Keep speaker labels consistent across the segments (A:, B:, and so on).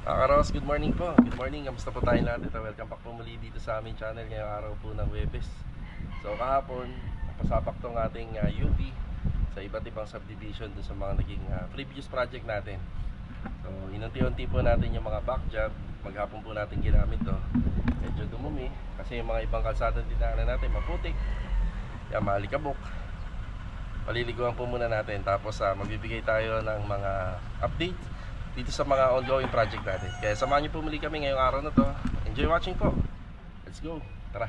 A: Karos, good morning po. Good morning, kamusta po tayo lahat? Welcome back po muli dito sa aming channel ngayong araw po ng Webes. So kahapon, napasabak tong ating UV sa iba't ibang subdivision dun sa mga naging previous project natin. So inunti-unti po natin yung mga back job. Maghapon po natin ginamit to. Medyo dumumi kasi yung mga ibang kalsada dinaanan natin maputik, yan, maalikabok. Paliliguan po muna natin. Tapos magbibigay tayo ng mga update dito sa mga ongoing project natin. Kaya samahan niyo po muli kami ngayong araw na to. Enjoy watching po. Let's go. Tara.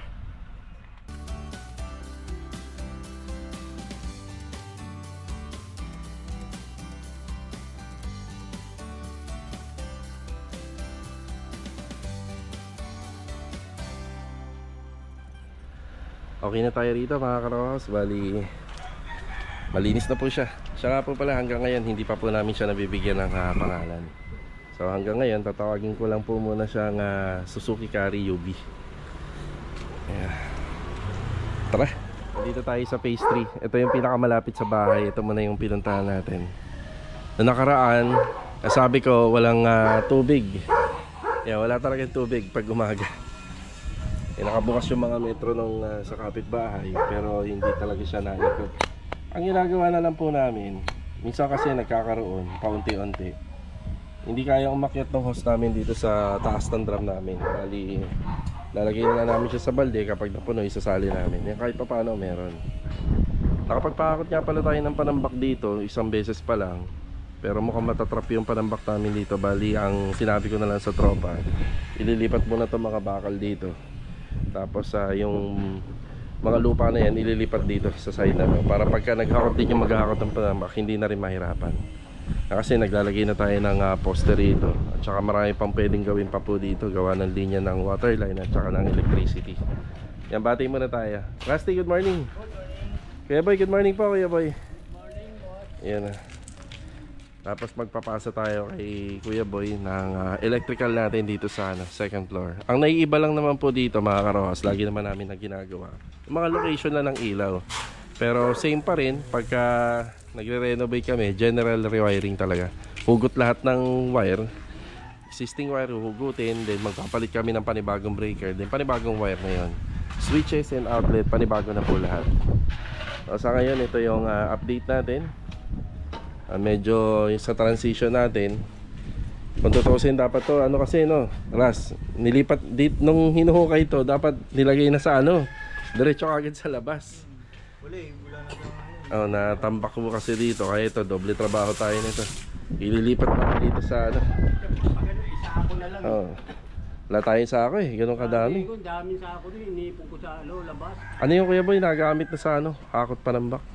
A: Okay na tayo rito mga karos. Bali, malinis na po siya. Siya nga po pala, hanggang ngayon hindi pa po namin siya nabibigyan ng pangalan. So hanggang ngayon tatawagin ko lang po muna siyang Suzuki Carry UV. Yeah. Tara, dito tayo sa phase 3. Ito yung pinakamalapit sa bahay. Ito muna yung pinuntahan natin. Noong nakaraan, sabi ko walang tubig. Yeah, wala talagang tubig pag umaga. Nakabukas yung mga metro nung sa kapitbahay, pero hindi talaga siya naikot. Ang ginagawa na lang po namin, minsan kasi nagkakaroon paunti-unti, hindi kaya umakyat ng hose namin dito sa taas ng drum namin. Bali, lalagay na namin siya sa balde. Kapag napuno, isasali namin. Yan, kahit pa paano meron. Nakapagpakakot nga pala tayo ng panambak dito isang beses pa lang, pero mukhang matatrap yung panambak namin dito. Bali, ang sinabi ko na lang sa tropa, ililipat muna itong mga bakal dito. Tapos yung mga lupa na yan ililipat dito sa side na to, para pagka naghakot din yung maghahakot ng panambak, hindi na rin mahirapan. Kasi naglalagay na tayo ng poster rito. At saka marami pang pwedeng gawin pa po dito. Gawa ng linya ng water line at saka ng electricity. Yan, bati muna tayo. Rusty, good morning. Kuya Boy, good morning po Kuya Boy.
B: Good morning, boss.
A: Yan na. Tapos magpapasa tayo kay Kuya Boy ng electrical natin dito sa second floor. Ang naiiba lang naman po dito mga karohas, lagi naman namin na ginagawa, mga location na ng ilaw. Pero same pa rin pagka nagre-renovate kami, general rewiring talaga. Hugot lahat ng wire, existing wire hugutin, then magpapalit kami ng panibagong breaker, then panibagong wire na yon. Switches and outlet, panibago na po lahat. So, sa ngayon ito yung update natin. Medyo sa transition natin, kung tutusin dapat to, kasi Ras, nilipat nung hinuhukay ito, dapat nilagay na sa diretso agad sa labas.
B: Wala na
A: natambak mo kasi dito, kaya ito doble trabaho tayo nito. Ililipat pa dito sa
B: isa ako na lang.
A: Wala tayong sako ganun kadami.
B: Daming sako din, inipon ko sa labas.
A: Ano yung Kuya Boy nagamit na sa hakot panambak?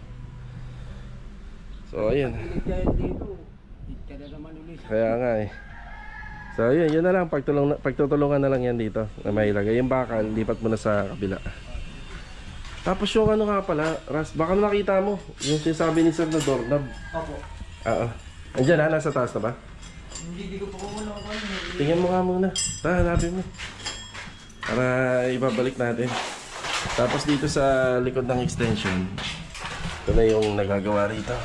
A: So ayan. Kaya nga So yun na lang, pagtutulungan na lang yan dito na may ilagay yung bakal, lipat mo na sa kabila. Tapos yung nga pala, Ras, baka nakita mo yung sinasabi ni Sir na doorknob.
B: Opo.
A: Oo. Andiyan nasa taas na ba?
B: Hindi ko pa muna ako.
A: Tingnan mo nga muna. Hanapin mo para ibabalik natin. Tapos dito sa likod ng extension, ito na yung nagagawa rito.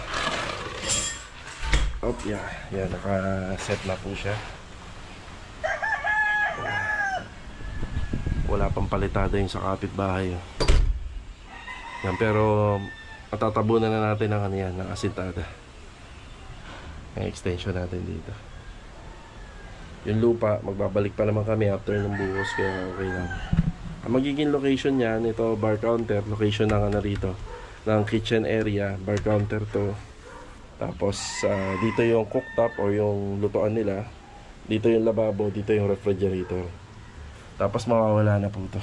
A: Yan, naka-set na po siya. Wala pang palitada yung sa kapitbahay. Yan, pero matatabunan na natin ng asintada. Ang extension natin dito. Yung lupa, magbabalik pa naman kami after ng buhos, kaya okay lang. Ang magiging location niyan, ito bar counter, location ng rito, ng kitchen area, bar counter to. Tapos dito yung cooktop o yung lutuan nila, dito yung lababo, dito yung refrigerator. Tapos mawawala na po ito.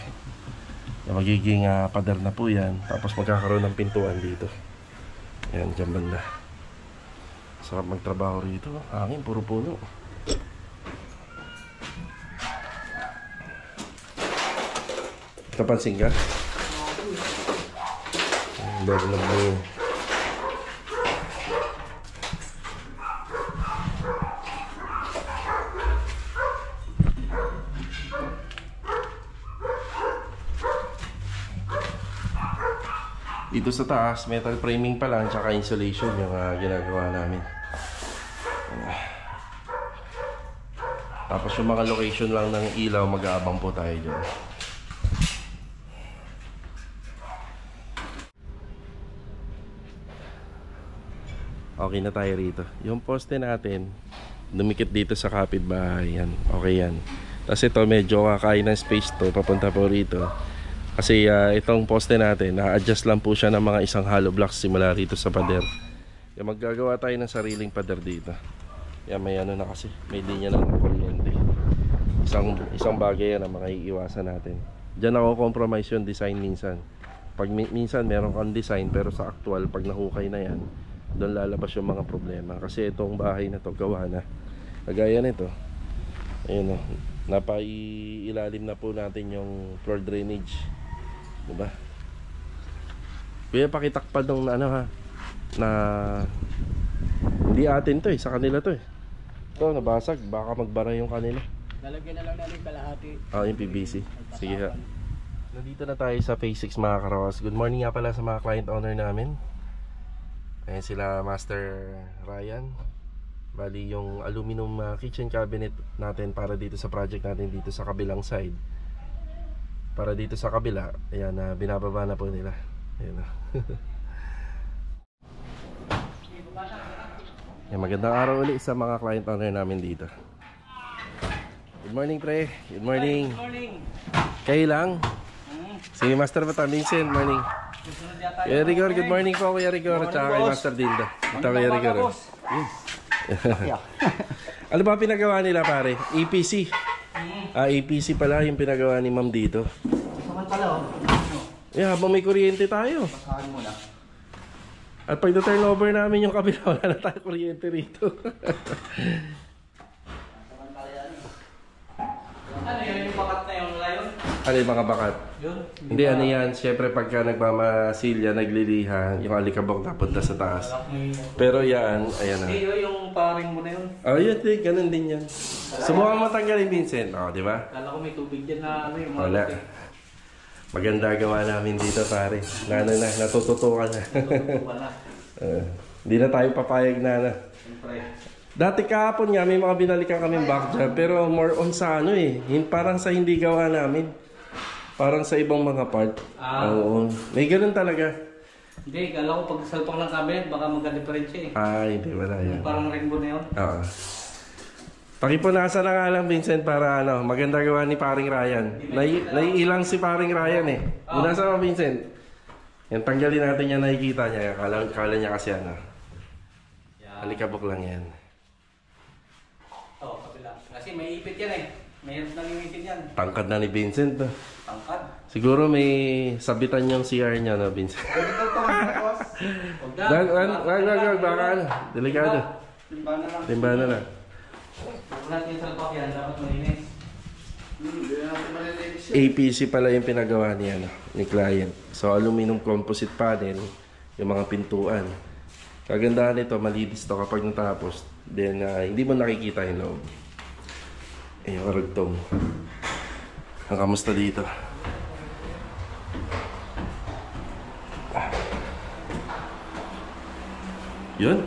A: Magiging pader na po yan. Tapos magkakaroon ng pintuan dito. Yan, dyan banda. Sarap magtrabaho rito. Hangin, puro puno. Kapansin ka? Bago lang mo. Dito sa taas, metal framing pa lang, tsaka insulation yung ginagawa namin. Tapos yung mga location lang ng ilaw, mag-aabang po tayo dyan. Okay na tayo rito. Yung poste natin, dumikit dito sa kapitbahay. Yan. Okay yan. Tapos ito, medyo kakain ng space to. Papunta po rito. Kasi itong poste natin, na-adjust lang po siya ng mga isang hollow blocks simula rito sa pader. Yung maggagawa tayo ng sariling pader dito. Yan, may ano na kasi. May linya ng kuryente. Isang bagay yan ang mga iiwasan natin. Diyan ako compromise yung design minsan. Pag minsan meron kang design, pero sa actual, pag nahukay na yan, doon lalabas yung mga problema. Kasi itong bahay na to gawa na kagaya nito. Ayun o, napailalim na po natin yung floor drainage, diba? Kaya pakitakpad ng ano ha, na hindi atin to sa kanila to ito nabasag, baka magbara yung kanila.
B: Lalagyan na lang natin kalahati.
A: Yung PVC. Sige ha. Nandito na tayo sa Phase 6 mga karawas. Good morning nga pala sa mga client owner namin. Ayan sila Master Ryan. Bali yung aluminum kitchen cabinet natin para dito sa project natin dito sa kabilang side. Para dito sa kabila, ayan, binababa na po nila. Ayan na. Ayan, magandang araw ulit sa mga client owner namin dito. Good morning pre. Good morning.
B: Good morning.
A: Kayo lang? Si Master Bata, Vincent, morning. Kuya Rigor, good morning po Kuya Rigor. At saka kay Master Dildo. Ito Kuya Rigor. Ano ba pinagawa nila pare? EPC. EPC pala yung pinagawa ni Ma'am dito.
B: Samantala
A: Habang may kuryente tayo.
B: Basahan mo na.
A: At pag na-turnover namin yung kabila, wala na tayo kuryente rito.
B: Ano yun yung bakat na yung layon?
A: Ano yung mga bakat?
B: Yun.
A: Hindi, ano yan. Siyempre pagka nagmamasilya, nagliliha, yung alikabok napunta sa taas. Pero yan, ayan na.
B: Hindi yung paring mo na yun.
A: Yun din, ganun din yan. Subukan mo tanggalin, Vincent. Di ba?
B: Kala ko may tubig dyan na ano yung mga
A: Wala.
B: puti.
A: Maganda gawa namin dito, pare. Natututukan na.
B: Tututukan na.
A: Hindi na tayo papayag na.
B: Siyempre.
A: Dati kahapon nga, may mga binalikan kaming back job. Pero more on sa ano parang sa hindi gawa namin. Parang sa ibang mga part. Oo. May ganun talaga.
B: Hindi, kala ko pag salpang ng cabinet baka magka-diferensya
A: Hindi wala yan.
B: Parang rainbow na yun.
A: Oo. Pakipunasa na nga lang, Vincent, para maganda gawa ni Paring Ryan. Naiilang si Paring Ryan Punasa mo, Vincent. Yan, tanggalin natin yan, nakikita niya. Kala niya kasi alikabok lang yan.
B: Kabila. Kasi may ipit yan Mayroon namimitin yan.
A: Tangkad na ni Vincent.
B: Tangkad.
A: Siguro may sabitan yung CR niya, no, Vincent? Wag, baka delikado. Timba na lang.
B: Huwag natin sa salpak yan, dapat malinis.
A: APC pala yung pinagawa niya, ni client. So, aluminum composite panel, yung mga pintuan. Kagandahan nito, malinis to kapag natapos. Then, hindi mo nakikita yung loob. Yung karugtong. Ang kamusta dito? Yun.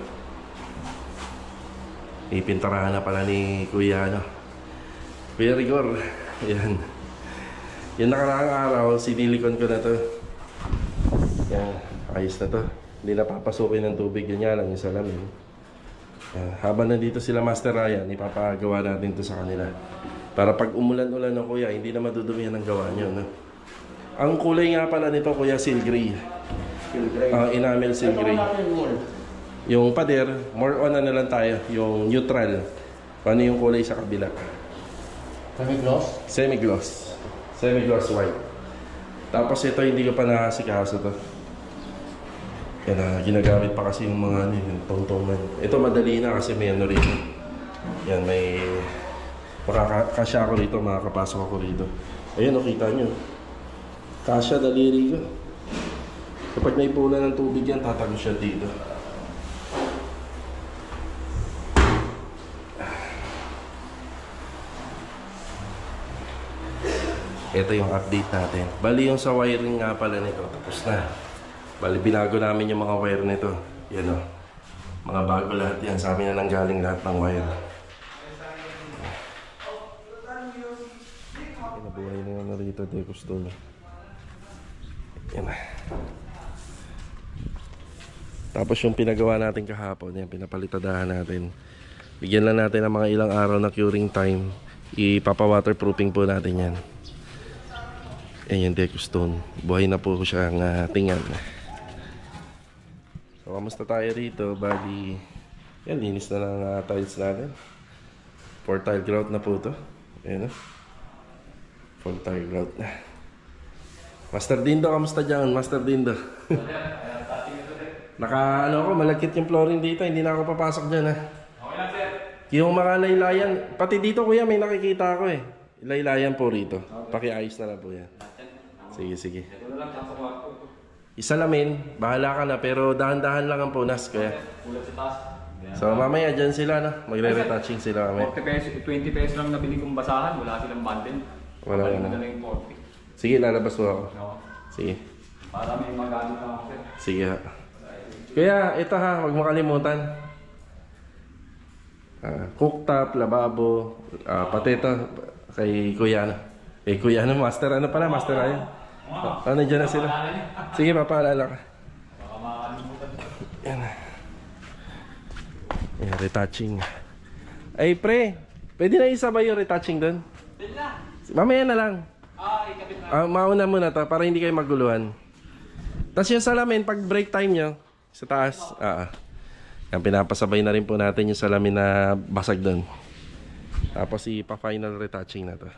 A: Ipintarahan na pala ni Kuya Kuya Rigor. Yan. Yung nakaraang araw, sinilikon ko na to. Yan. Ayos na to. Hindi na papasukin ng tubig. Yun nga lang yung salamin. Habang nandito sila Master Ryan, ipapagawa natin to sa kanila. Para pag umulan-ulan ng kuya, hindi na madudumihan ang gawa nyo. Ang kulay nga pala nito, Kuya, seal gray. Enamel seal gray. Yung pader, more on na lang tayo. Yung neutral. Ano yung kulay sa kabila?
B: Semi-gloss?
A: Semi-gloss. Semi-gloss white. Tapos ito, hindi ko pa nakasikaso to. Yan, ginagamit pa kasi yung mga yung tongtongan. Ito madali na kasi may ano rin. Yan, may makakasya ako rito, makakapasok ako rito. Ayun, kita nyo. Kasya, daliri ko. Kapag naipunan ng tubig yan, tatago siya dito. Ito yung update natin. Bali yung sa wiring nga pala nito, tapos na. Bali binago namin yung mga wire nito. Yan o. Mga bago lahat yan. Sa amin na nanggaling lahat ng wire. buhay na yun rito, Decostone. Yan na. Tapos yung pinagawa natin kahapon, yan, pinapalitadahan natin. Bigyan lang natin ng mga ilang araw na curing time. Ipapa-waterproofing po natin yan. Yan yung Decostone. Buhay na po siyang tingan. So, kamusta tayo rito? Bali, yan, linis na ng tiles natin. 4 tile grout na po ito. Ayan na. 4 tile grout na. Master Dindo, kamusta dyan? Master Dindo. Naka, ano ako, malagkit yung flooring dito. Hindi na ako papasok dyan, ha.
B: Okay lang, sir.
A: Yung mga laylayan, pati dito kuya, may nakikita ako eh. Laylayan po rito. Pakiayos na lang po yan. Sige, sige.
B: Ito na lang, tsaka sa kwarto.
A: Isalamin, bahala ka na, pero dahan-dahan lang ang punas, kuya.
B: Kulat sa taas.
A: So mamaya dyan sila, no? Magre-retouching sila mamaya.
B: 40 pesos, 20 pesos lang nabili kong basahan. Wala silang bundle.
A: Wala
B: Balik
A: na.
B: na lang yung 40.
A: Sige, lalabas mo ako.
B: No?
A: Sige.
B: Para may magamit na ako, sir.
A: Sige ha. Kuya, ito ha, huwag mo kalimutan. Cooktop, lababo, pati ito kay Kuya ano. Kuya ano, master ano pala, master ayun. Ano dyan na sila? Sige, papaalala ka.
B: Baka makakalimutan.
A: Yan. Yan, retouching. Ay, pre, pwede na isabay yung retouching doon?
B: Pwede na.
A: Mamaya na lang.
B: Ikabit na.
A: Mauna muna to para hindi kayo maguluhan. Tapos yung salamin, pag break time nyo, sa taas. Yan, pinapasabay na rin po natin yung salamin na basag doon. Tapos ipa-final retouching na to.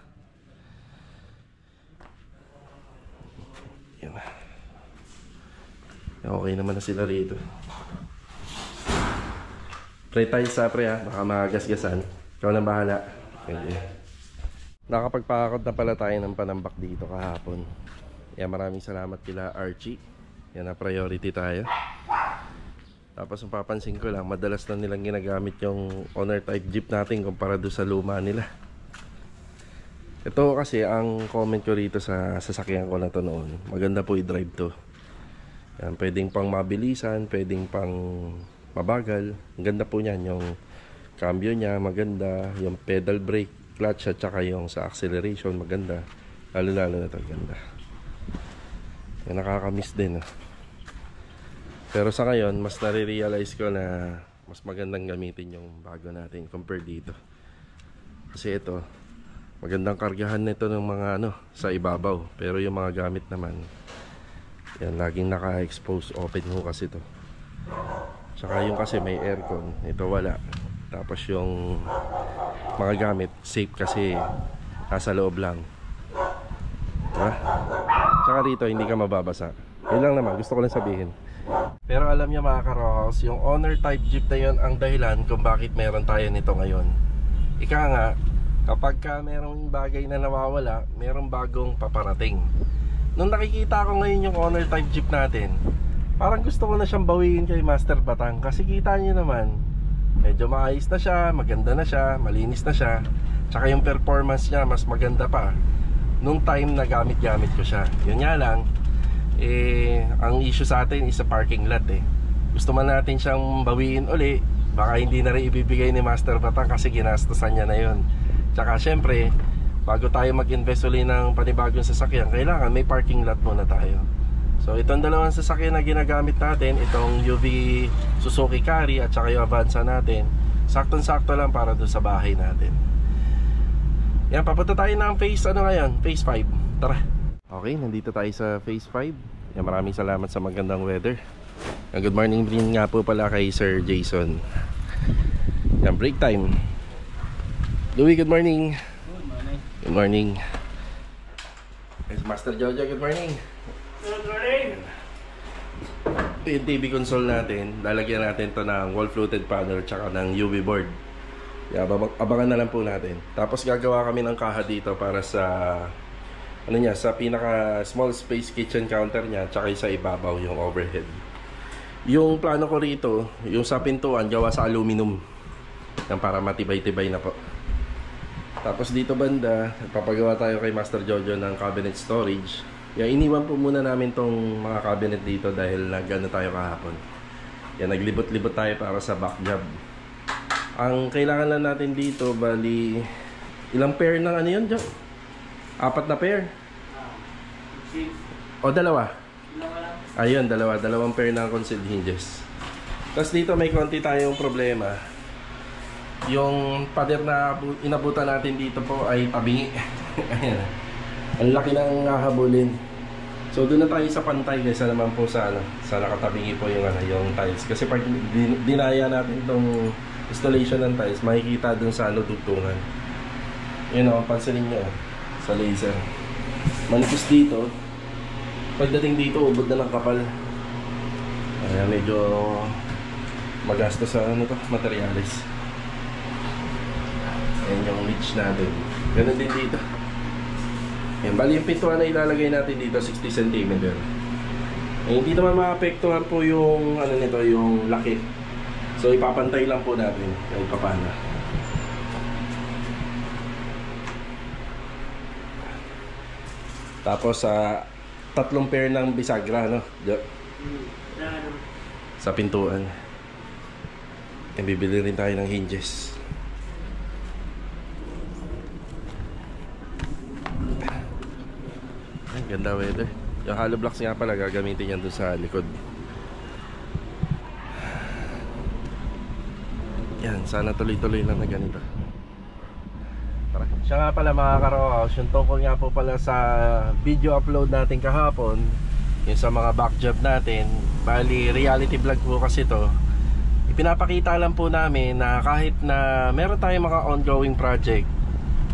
A: Yan. Okay naman na sila rito. Pre tayo sa pre ha, baka magasgasan. Ikaw na bahala. Okay. Nakapagpakakot na pala tayo ng panambak dito kahapon. Yan, maraming salamat kila Archie. Yan na priority tayo. Tapos mapapansin ko lang, madalas na nilang ginagamit yung owner type jeep natin kumpara doon sa luma nila. Ito kasi ang comment ko rito sa sasakyan ko na to noon. Maganda po i-drive to. Yan, pwedeng pang mabilisan, pwedeng pang mabagal. Ang ganda po niyan, yung cambio niya maganda, yung pedal brake, clutch at saka yung sa acceleration maganda. Lalo na to, ganda. Yan, nakakamiss din. Pero sa ngayon, mas nare-realize ko na mas magandang gamitin yung bago natin compare dito. Kasi ito, magandang kargahan nito ng mga sa ibabaw. Pero yung mga gamit naman, yan, laging naka-expose, open ho kasi ito. Tsaka yung kasi may aircon, ito wala. Tapos yung mga gamit, safe kasi nasa loob lang. Diba? Tsaka rito, hindi ka mababasa. Yun lang naman, gusto ko lang sabihin. Pero alam niyo mga karohos, yung owner type jeep na yun ang dahilan kung bakit meron tayo nito ngayon. Ika nga, kapag ka merong bagay na nawawala, merong bagong paparating. Nung nakikita ko ngayon yung owner type jeep natin, parang gusto ko na siyang bawiin kay Master Batang. Kasi kita niyo naman, medyo maayos na siya, maganda na siya, malinis na siya. Tsaka yung performance niya mas maganda pa nung time na gamit-gamit ko siya. Yun nga lang, ang issue sa atin is sa parking lot Gusto man natin siyang bawiin uli, baka hindi na rin ibibigay ni Master Batang kasi ginastosan niya na yun. Tsaka syempre, bago tayo mag-invest uli ng panibagong sasakyan, kailangan may parking lot muna tayo. So itong dalawang sasakyan na ginagamit natin, itong UV Suzuki Carry at saka yung Avanza natin, saktong-sakto lang para doon sa bahay natin. Yan, papunta tayo ng phase ngayon, phase 5. Tara. Okay, nandito tayo sa phase 5. Yan, maraming salamat sa magandang weather. Good morning din nga po pala kay Sir Jason. Yan, break time. Louie, good morning.
B: Good morning.
A: Good morning. Yes, Master Jojo, good morning.
B: Good morning.
A: Ito yung TV console natin. Lalagyan natin to ng wall fluted panel tsaka ng UV board. Abangan na lang po natin. Tapos gagawa kami ng kaha dito para sa sa pinaka small space kitchen counter niya tsaka sa ibabaw yung overhead. Yung plano ko rito, yung sa pintuan gawa sa aluminum. Yan, para matibay-tibay na po. Tapos dito banda, papagawa tayo kay Master Jojo ng cabinet storage. Yan, iniwan po muna namin tong mga cabinet dito dahil nag-ano tayo kahapon. Yan, naglibot-libot tayo para sa back job. Ang kailangan lang natin dito, bali ilang pair ng ano yun, Jo? 4 na pair.
B: Six.
A: O dalawa.
B: Dalawa lang.
A: Ayun, dalawang pair ng concealed hinges. Tapos dito may konti tayong problema. Yung pader na inabutan natin dito po ay tabingi. Ayan. Ang laki ng hahabulin. So doon na tayo sa pantay kaysa naman po sa sa nakatabingi po yung yung tiles. Kasi pag dinaya natin tong installation ng tiles, makikita doon sa dugtungan. Yun o, pansinin nyo sa laser. Manipis dito. Pagdating dito, ubod na ng kapal. Ayan, medyo magastos sa materialis. Ayan yung niche natin. Ganun din dito. Ayan, bali yung pintuan na ilalagay natin dito 60 cm. Ayan, hindi naman maapektuhan po yung nito, yung laki. So ipapantay lang po natin kahit papaano. Tapos sa 3 pair ng bisagra, no? Sa pintuan. Ayan, bibili rin tayo ng hinges. Ganda weather. Yung hollow blocks nga pala gagamitin yan doon sa likod. Yan, sana tuloy-tuloy lang na ganito. Tara. Siya nga pala mga karaos, yung tungkol nga po pala sa video upload natin kahapon, yung sa mga back job natin. Bali, reality vlog po kasi to. Ipinapakita lang po namin na kahit na meron tayong mga ongoing project,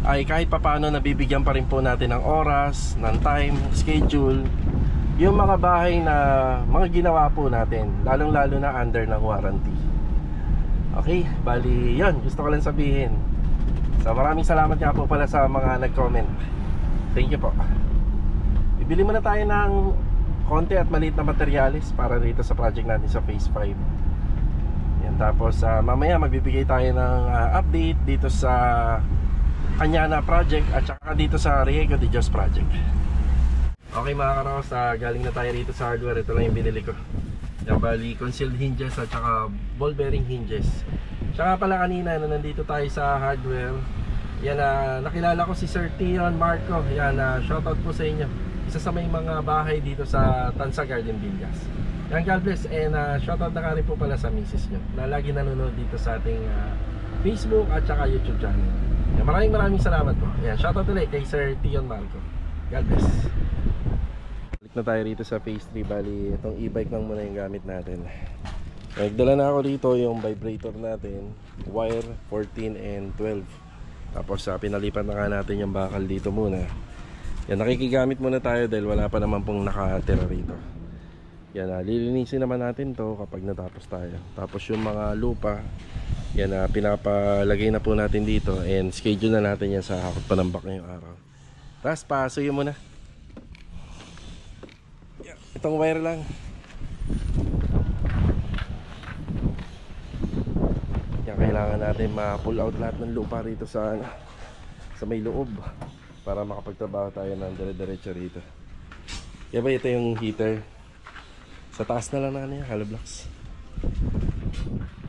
A: ay kahit papaano nabibigyan pa rin po natin ng oras, ng time, schedule yung mga bahay na mga ginawa po natin, lalong lalo na under ng warranty. Okay, bali yun, gusto ko lang sabihin. So maraming salamat nga po pala sa mga nag-comment. Thank you po. Bibili muna tayo ng konti at maliit na materialis para rito sa project natin sa phase 5. Yan, tapos mamaya magbibigay tayo ng update dito sa Cañana project at saka dito sa Riego de Dios project. Okay mga karaos, galing na tayo rito sa hardware. Ito lang yung binili ko. Yung bali concealed hinges at saka ball bearing hinges. Tsaka pala kanina na nandito tayo sa hardware, yan, nakilala ko si Sir Tion Marco. Yan, shoutout po sa inyo. Isa sa may mga bahay dito sa Tansa Garden Villas. Yan, God bless. And shoutout na ka rin po pala sa misis nyo na lagi nanonood dito sa ating Facebook at saka YouTube channel. Yan, maraming salamat po. Yan, shoutout ulit kay Sir Tion Marco. God bless. Balik na tayo rito sa phase 3. Bali, itong e-bike lang muna yung gamit natin. Nagdala na ako dito yung vibrator natin, wire 14 and 12. Tapos pinalipat na nga natin yung bakal dito muna. Yan, nakikigamit muna tayo dahil wala pa naman pong nakatira rito. Yan, lilinisin naman natin to kapag natapos tayo. Tapos yung mga lupa, yan, pinapalagay na po natin dito. And schedule na natin yan sa hakot panambak ngayong araw. Tapos pasuyo muna. Yan, itong wire lang. Yan, kailangan natin ma-pull out lahat ng lupa rito sa may loob para makapagtrabaho tayo ng dire-diretso rito. Yan ba, ito yung heater. Sa taas na lang na yan, hollow blocks.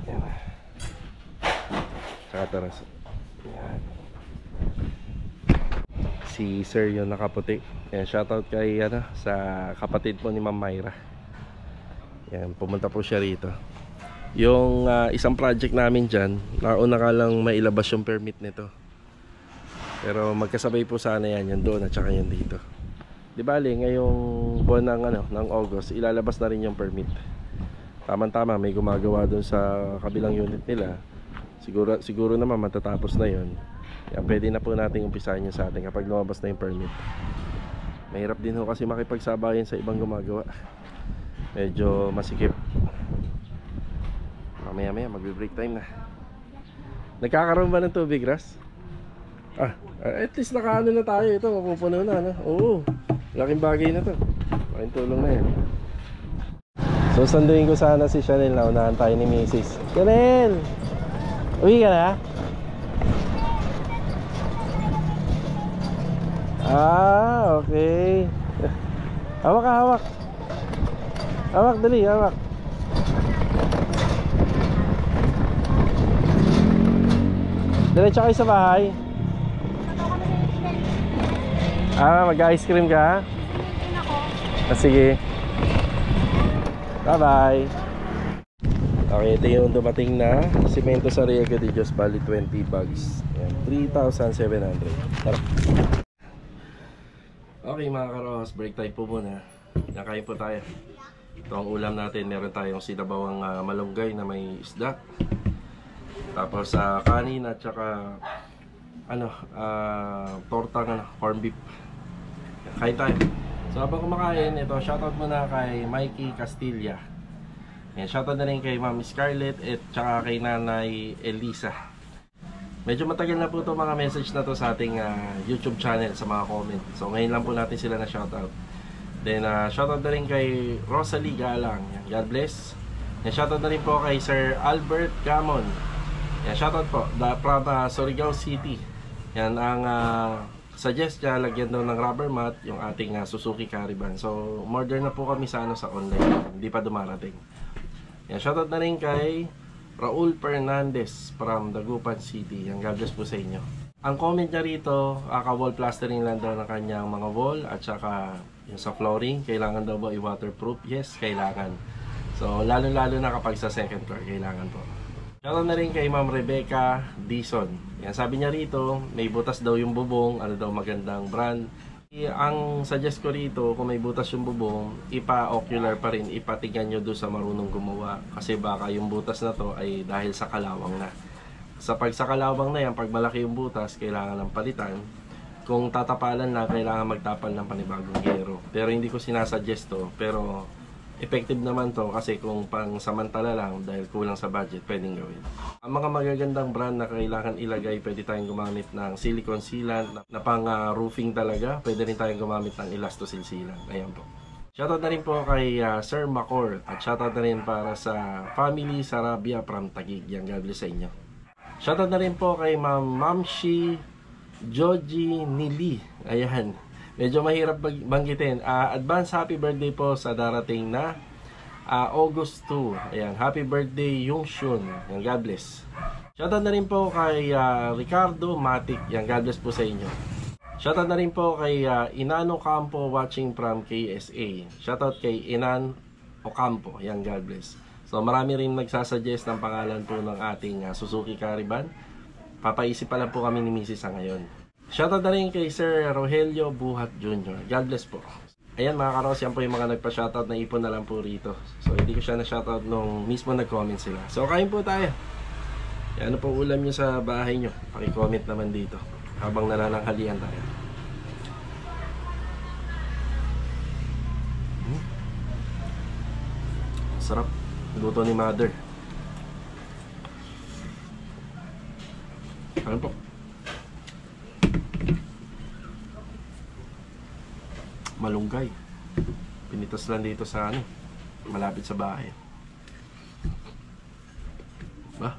A: Yan. Saka taras. Yan. Si Sir yung nakaputi. Yan, shoutout kay sa kapatid po ni Ma'am Myra. Yan, pumunta po siya rito. Yung isang project namin dyan, nauna ka lang mailabas yung permit nito. Pero magkasabay po sana yan, yung doon at saka yung dito. Di bali, ngayong buwan ng August, ilalabas na rin yung permit. Tama-tama, may gumagawa doon sa kabilang unit nila. Siguro naman matatapos na yun. Yan, pwede na po natin umpisahan yun sa atin kapag lumabas na yung permit. Mahirap din ho kasi makipagsabayan sa ibang gumagawa. Medyo masikip. Mamaya magbe-break time na. Nagkakaroon ba ng tubig, Ras? At least nakaano na tayo. Ito, mapupuno na, no? Oo, laking bagay na to. Laking tulong na yan. So, sanduin ko sana si Chanel na unahan tayo ni Mrs. Chanel! Uwi ka na? Okay. Hawak ka, hawak. Hawak, dali, hawak. Diretso kayo sa bahay. Mag-ice cream ka?
C: Ayun ako.
A: Sige. Bye-bye. Okay, ito yung dumating na simento sa Riego de Dios, bali 20 bags. Ayan, 3,700. Tara. Okay mga karos, break time po muna. Nakain po tayo. Ito ang ulam natin. Meron tayong sinabawang malunggay na may isda. Tapos kanin at saka tortang corn beef. Kain tayo. So habang kumakain, ito shoutout muna kay Mikey Castilla. Yan, shoutout na rin kay Ma'am Scarlett at saka kay Nanay Elisa. Medyo matagal na po itong mga message na to sa ating YouTube channel sa mga comment. So ngayon lang po natin sila na shoutout. Then shoutout na rin kay Rosalie Galang. Yan, God bless. Yan, shoutout na rin po kay Sir Albert Gamon. Yan, shoutout po from Surigao City. Yan ang suggest niya, lagyan daw ng rubber mat yung ating Suzuki Carriban. So modern na po kami sa sa online. Hindi pa dumarating. Yan, shoutout na rin kay Raul Fernandez from Dagupan City. Yan, God bless po sa inyo. Ang comment niya rito, ka-wall plastering lang daw ng kanyang mga wall at saka yung sa flooring. Kailangan daw ba i-waterproof? Yes, kailangan. So lalo-lalo na kapag sa second floor, kailangan po. Shoutout na rin kay Ma'am Rebecca Dison. Yan, sabi niya rito, may butas daw yung bubong, ano daw magandang brand. Ang suggest ko rito, kung may butas yung bubong, ipa-ocular pa rin, ipatingnan nyo doon sa marunong gumawa. Kasi baka yung butas na to ay dahil sa kalawang na. Sa kalawang na yan, pag malaki yung butas, kailangan ng palitan. Kung tatapalan na, kailangan magtapal ng panibagong gero. Pero hindi ko sinasuggest to, pero effective naman to kasi kung pang samantala lang dahil kulang sa budget, pwedeng gawin. Ang mga magagandang brand na kailangan ilagay, pwede tayong gumamit ng silicone sealant na pang roofing talaga. Pwede rin tayong gumamit ng elastosil sealant. Ayan po. Shoutout na rin po kay Sir Macor at shoutout na rin para sa family Sarabia from Taguig. Yan, God bless sa inyo. Shoutout na rin po kay Mamshi Joji Nili. Ayan. Medyo mahirap banggitin. Advance happy birthday po sa darating na August 2. Ayan, happy birthday Yung Shun. Yan, God bless. Shoutout na rin po kay Ricardo Matic. Yan, God bless po sa inyo. Shoutout na rin po kay Inano Campo watching from KSA. Shoutout kay Inan Ocampo. Yan, God bless. So marami rin nagsasuggest ng pangalan po ng ating Suzuki Carriban. Papaisip pa lang po kami ni Mrs. sa ngayon. Shoutout na rin kay Sir Rogelio Buhat Jr. God bless po. Ayan mga karos, yan po yung mga nagpa-shoutout na ipon na lang po rito. So hindi ko siya na-shoutout nung mismo nag-comment sila. So kain po tayo. Ano po ulam nyo sa bahay nyo? Paki-comment naman dito habang nanananghalian tayo. Sarap. Luto ni Mother. Ano po? Malunggay. Pinitas lang dito sa malapit sa bahay. Ba?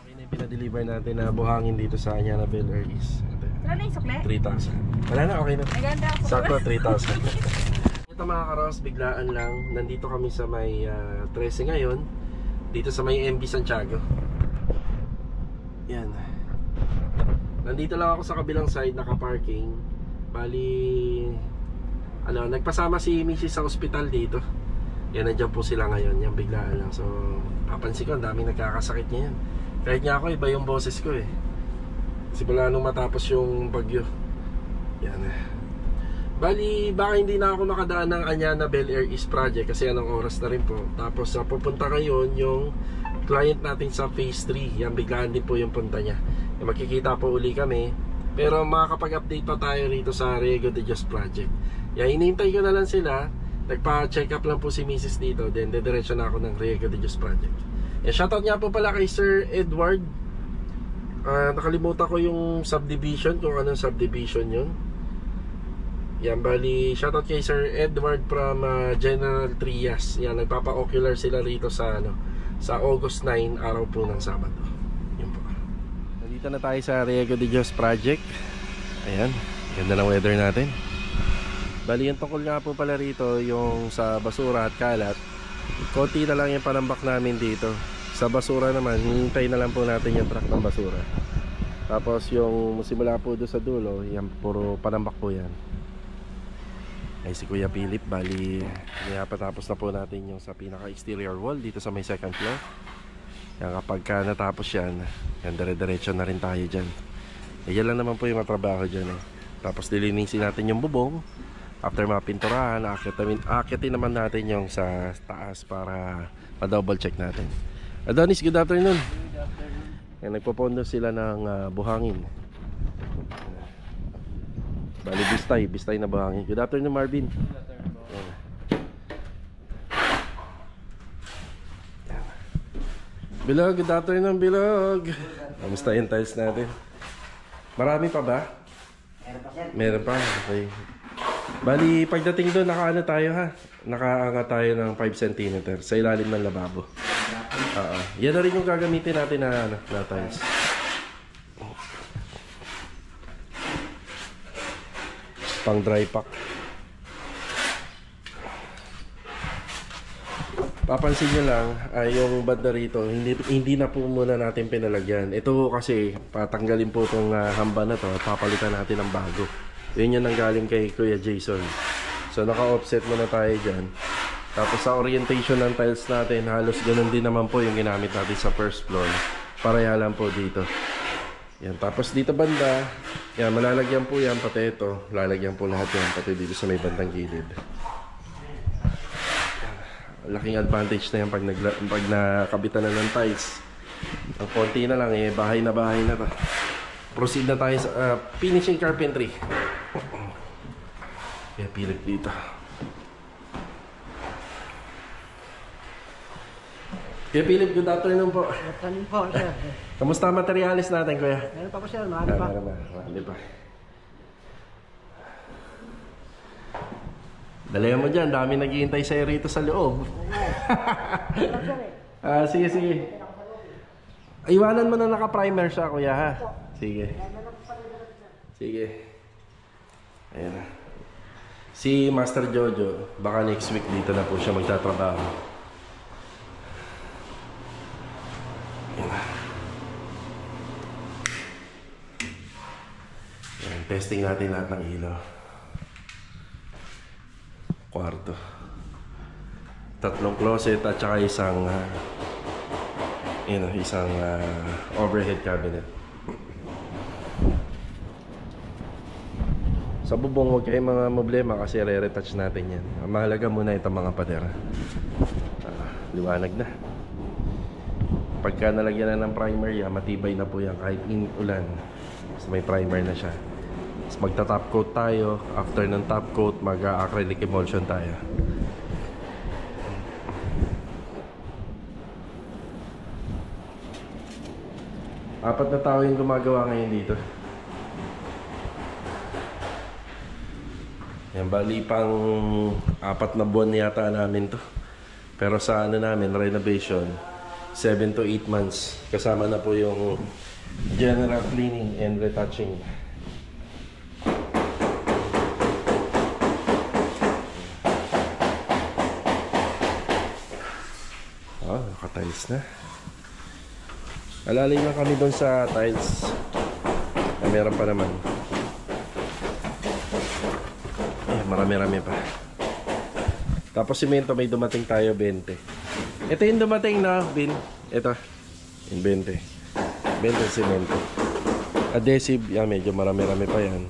A: Okay na yung pinadeliver natin na buhangin dito sa Annabelle Air East.
C: Wala na yung sukle?
A: 3,000. Wala na, okay na.
C: Maganda ako.
A: Sakto, 3,000. Ito mga karos, biglaan lang. Nandito kami sa may 13 ngayon. Dito sa may MB Santiago. Yan. Nandito lang ako sa kabilang side, naka-parking. Bali, nagpasama si Mrs. sa ospital dito. Yan, nandiyan po sila ngayon. Yan, biglaan lang. So, papansin ko, ang daming nagkakasakit niya yan. Kahit nga ako, iba yung boses ko eh. Simula nung matapos yung bagyo. Yan. Bali, baka hindi na ako makadaan ng Annabelle Air East Project kasi anong oras na rin po. Tapos, pupunta ngayon yung client natin sa phase 3. Yan, biglaan din po yung punta niya. Yan, magkikita po uli kami. Pero makakapag-update pa tayo rito sa Riego de Dios Project. Yan, hinihintay ko na lang sila. Nagpa-check up lang po si Mrs. dito. Then, dediretso na ako ng Riego de Dios Project. Yan, shoutout nga po pala kay Sir Edward. Nakalimutan ko yung subdivision, kung anong subdivision yun. Yan, bali, shoutout kay Sir Edward from General Trias. Yan, nagpapa-ocular sila rito sa sa August 9, araw po ng Sabado. Yun po. Nandito na tayo sa Riego de Dios Project. Ayan, ganda ng weather natin. Bali, yung tungkol nga po pala rito, yung sa basura at kalat, konti na lang yung panambak namin dito. Sa basura naman, hinintay na lang po natin yung truck ng basura. Tapos yung simula po doon sa dulo, yan puro panambak po yan. Ay si Kuya Philip, bali patapos na po natin yung sa pinaka exterior wall dito sa may second floor. Yan, kapag ka natapos yan, yan dire-diretso na rin tayo dyan. Yan lang naman po yung matrabaho dyan eh. Tapos dilinisin natin yung bubong. After mapinturahan, aakitin naman natin yung sa taas para ma-double check natin. Adonis, good afternoon. Yan, nagpopondo sila ng buhangin. Bali bistay na buhangin. Good afternoon, Marvin. Yan. Bilog, good afternoon, Bilog. Kamusta yung tiles natin? Marami pa ba? Meron pa, okay. Bali, pagdating doon, nakaano tayo ha? Nakaanga tayo ng 5 cm sa ilalim ng lababo. Yan na rin yung gagamitin natin na tiles. Pang dry pack. Papansin nyo lang, yung banda rito, hindi na po muna natin pinalagyan. Ito kasi, patanggalin po itong hamba na to, papalitan natin ng bago. Yun yung nanggaling kay Kuya Jason. So naka-offset muna tayo dyan. Tapos sa orientation ng tiles natin, halos ganun din naman po yung ginamit natin sa first floor. Pareha lang po dito. Yan. Tapos dito banda, yan, malalagyan po yan, pati ito. Lalagyan po lahat yan, pati dito sa may bandang gilid. Laking advantage na yan pag nakabitan na ng tiles. Ang konti na lang eh, bahay na to. Proceed na tayo sa finishing carpentry. Kaya pilit dito. Kaya Philip, good afternoon po.
D: Good afternoon po, sir.
A: Kamusta ang materialis natin, kuya?
D: Meron pa po, sir. Marami pa.
A: Marami pa. Dalayan mo dyan, dami naghihintay sa'yo rito sa loob. Sige. Iwanan mo na naka-primer siya, kuya, ha? Sige. Ayan na. Si Master Jojo, baka next week dito na po siya magtatrabaho. Ayan na. Ayan, testing natin lahat ng ilaw. Kwarto. 3 closet at saka isang overhead cabinet. Sa bubong huwag kayong mga problema kasi re-retouch natin yan. Ang mahalaga muna itong mga pader. Liwanag na. Pagka nalagyan na ng primer yan, matibay na po yan kahit ulan. Kasi may primer na siya. Tapos magta-top coat tayo. After ng top coat, mag-acrylic emulsion tayo. Apat na tao yung gumagawa ngayon dito. Yan, bali pang 4 na buwan yata namin to. Pero sa namin, renovation, 7 to 8 months. Kasama na po yung general cleaning and retouching. Naka-tiles na. Alalay lang kami doon sa tiles. Meron pa naman. Marami-rami pa. Tapos simento may dumating tayo 20. Ito yung dumating na bin. Ito. Yung 20. 20 simento. Adhesive. Yan, medyo marami-rami pa yan.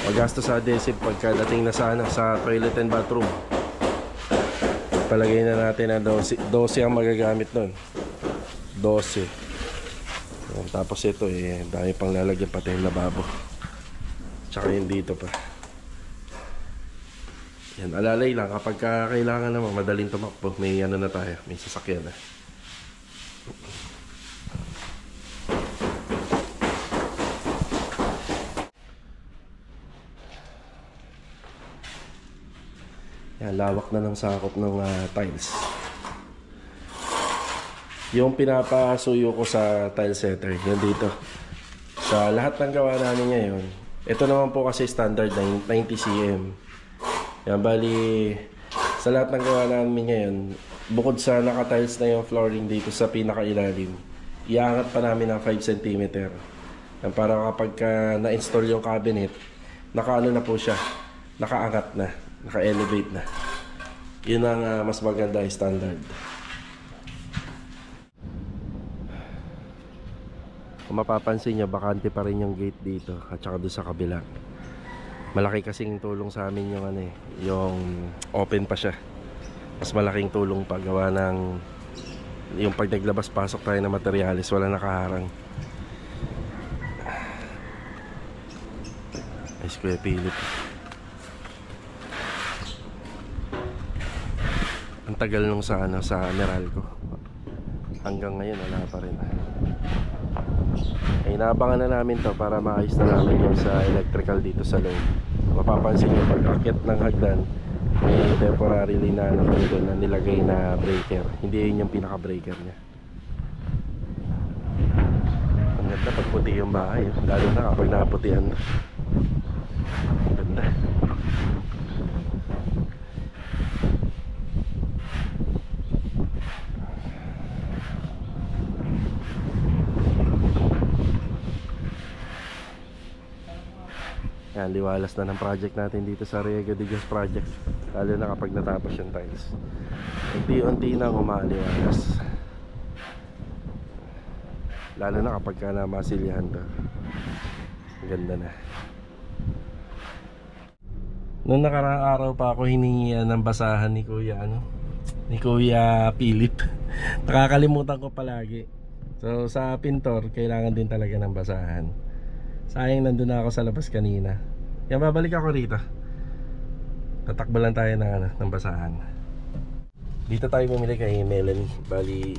A: Magasto sa adhesive pagkadating na sana sa toilet and bathroom. Palagay na natin na 12 ang magagamit nun. 12. Yan, tapos ito dami pang lalagyan pati yung lababo. Tsaka yung dito pa. Yan, alalay lang kapag kailangan naman madaling tumakbo, may ano na tayo, may sasakyan na. Yan, lawak na ng sakop ng tiles. Yung pinapasuyo ko sa tile setter, yun dito. Sa lahat ng gawa namin ngayon, ito naman po kasi standard 90 cm. Yan, bali sa lahat ng gawa namin ngayon, bukod sa naka-tiles na yung flooring dito sa pinakailalim, iangat pa namin ng 5 cm Yan, para kapag na-install yung cabinet, naka-ano na po siya, nakaangat na, naka-elevate na. Yun ang mas maganda, standard. Kung mapapansin nyo, bakante pa rin yung gate dito at saka doon sa kabila. Malaki kasing tulong sa amin yung ano eh, yung open pa siya. Mas malaking tulong pa gawa ng yung pag naglabas pasok tayo ng materyales, wala nakaharang. Ay, si Kuya Philip. Ang tagal nung sa ano, sa Meralco. Hanggang ngayon wala pa rin. Ay, inaabangan na namin to para maayos na namin yung sa electrical dito sa loob. Mapapansin nyo pag akyat ng hagdan, may temporarily na doon na nilagay na breaker. Hindi yun yung pinaka breaker nya. Ang ganda pag puti yung bahay, lalo na kapag naputihan na. Ang ganda. Yan, liwalas na ng project natin dito sa Riego de Dios project. Lalo na kapag natapos yung tiles. Unti-unti nang umaliwalas. Lalo na kapag ka na masilihan to. Ang ganda na. Noong nakaraang araw pa ako hiningian ng basahan ni Kuya ni Kuya Philip. Nakakalimutan ko palagi. So sa pintor, kailangan din talaga ng basahan. Sayang, nandun na ako sa labas kanina. Yan, babalik ako rito. Tatakbo lang tayo ng basahan. Dito tayo bumili kay Melanie. Bali,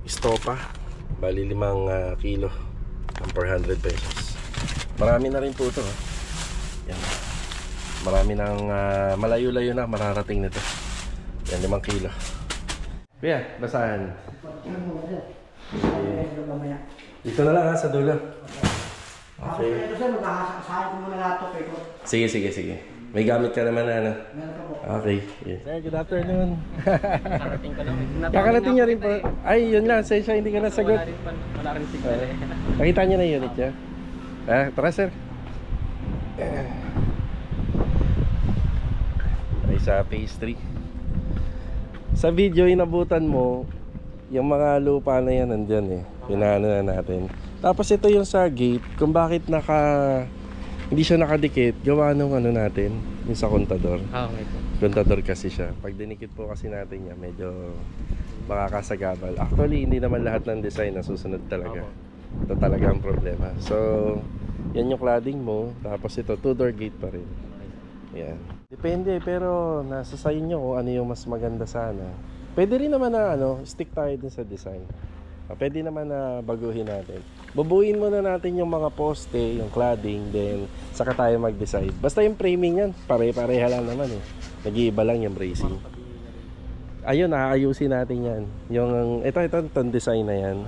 A: estopa. Bali 5 kilo ng 400 pesos. Marami na rin po ito. Yan. Marami nang malayo-layo na mararating nito. Yan, 5 kilo. Kuya, basahan. Dito na lang sa dulo. Okay.
D: Ito sir, magkakasahin ko muna lahat ito.
A: Sige. May gamit ka naman na ano?
D: Meron pa po.
A: Okay. Yes. Sir, good afternoon.
B: Nakarating ka lang.
A: Kakarating niya rin po. Ay, yun lang. Sensya, hindi ka nasagot.
B: Wala rin signal eh.
A: Nakita niyo na yung unit niya? Tara sir. Ay, sa phase 3. Sa video, inabutan mo, yung mga lupa na yan nandyan eh. Pinaano na natin. Tapos ito yung sa gate, kung bakit hindi siya nakadikit, gawa nung ano natin, yung sa kontador.
B: Okay po.
A: Kontador kasi siya. Pag dinikit po kasi natin yan, medyo makakasagabal. Actually, hindi naman lahat ng design na susunod talaga. Ito talaga ang problema. So, yan yung cladding mo. Tapos ito, 2-door gate pa rin. Yan. Depende, pero nasa sa inyo kung ano yung mas maganda sana. Pwede rin naman na stick tayo din sa design. Pwede naman na baguhin natin. Bubuin muna natin yung mga poste, yung cladding, then saka tayo mag-decide. Basta yung framing yan, pare-pareha lang naman eh. Nag-iiba lang yung bracing. Ayun, aayusin natin yan. Itong design na yan,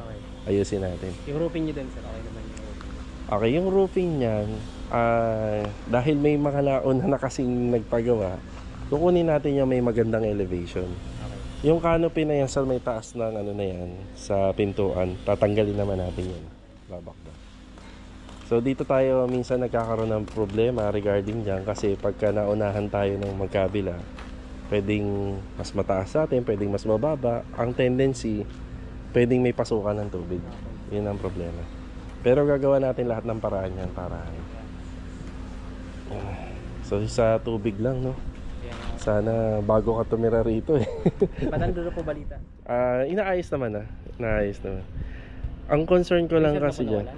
A: ayusin natin.
B: Yung roofing nyo din sir, okay naman yung roofing.
A: Okay, yung roofing niyan, dahil may mga laon na kasing nagpagawa, kukunin natin yung may magandang elevation. Yung canopy na yan sa may taas ng na yan, sa pintuan, tatanggalin naman natin yan. Babakba. So dito tayo minsan nagkakaroon ng problema regarding dyan kasi pagka naunahan tayo ng magkabila, pwedeng mas mataas sa atin, pwedeng mas mababa. Ang tendency, pwedeng may pasukan ng tubig. Yun ang problema. Pero gagawa natin lahat ng paraan yan para so sa tubig lang, no? Sana bago ka tumira rito eh.
B: Patando po balita.
A: Inaayos naman Inaayos naman. Ang concern ko lang kasi dyan,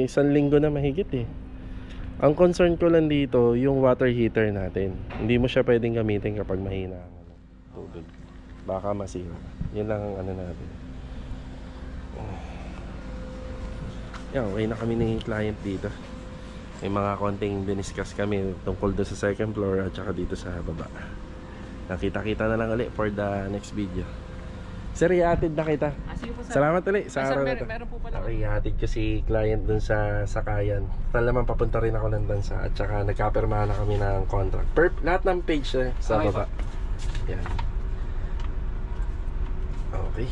A: isang linggo na mahigit eh. Ang concern ko lang dito, yung water heater natin. Hindi mo siya pwedeng gamitin kapag mahina ang tubig. Baka masira. Yun lang ang natin. Okay na kami ng client dito. May mga konting diniscuss kami tungkol doon sa second floor at saka dito sa baba. Nakita-kita na lang ulit for the next video. Sir, ihatid na kita.
B: Sige po sir.
A: Salamat ulit sa araw na ito.
B: Meron po pala.
A: Okay, ihatid ko si client dun sa Sakayan. Total naman papunta rin ako ng Dansa at saka nagkapirmahan na kami ng contract. Lahat ng page sa
B: Okay
A: baba. Yan. Okay.